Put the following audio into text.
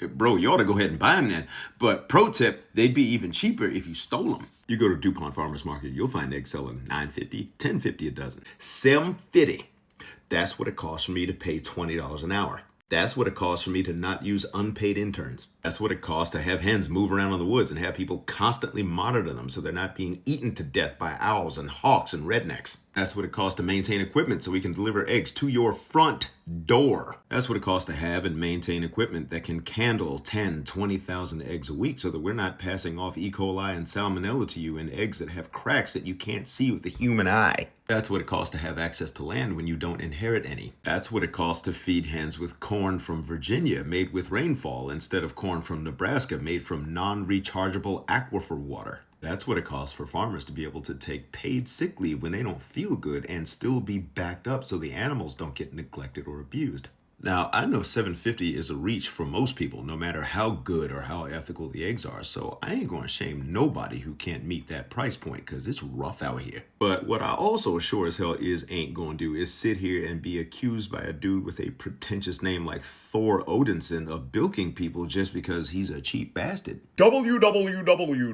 Bro, you ought to go ahead and buy them then. But pro tip, they'd be even cheaper if you stole them. You go to DuPont Farmers Market, you'll find eggs selling $9.50, $10.50 a dozen. $7.50. That's what it costs for me to pay $20 an hour. That's what it costs for me to not use unpaid interns. That's what it costs to have hens move around in the woods and have people constantly monitor them so they're not being eaten to death by owls and hawks and rednecks. That's what it costs to maintain equipment so we can deliver eggs to your front door. That's what it costs to have and maintain equipment that can handle 10, 20,000 eggs a week so that we're not passing off E. coli and salmonella to you in eggs that have cracks that you can't see with the human eye. That's what it costs to have access to land when you don't inherit any. That's what it costs to feed hens with corn from Virginia made with rainfall instead of corn from Nebraska made from non-rechargeable aquifer water. That's what it costs for farmers to be able to take paid sick leave when they don't feel good and still be backed up so the animals don't get neglected or abused. Now, I know $7.50 is a reach for most people, no matter how good or how ethical the eggs are, so I ain't gonna shame nobody who can't meet that price point, because it's rough out here. But what I also sure as hell ain't gonna do is sit here and be accused by a dude with a pretentious name like Thor Odinson of bilking people just because he's a cheap bastard. www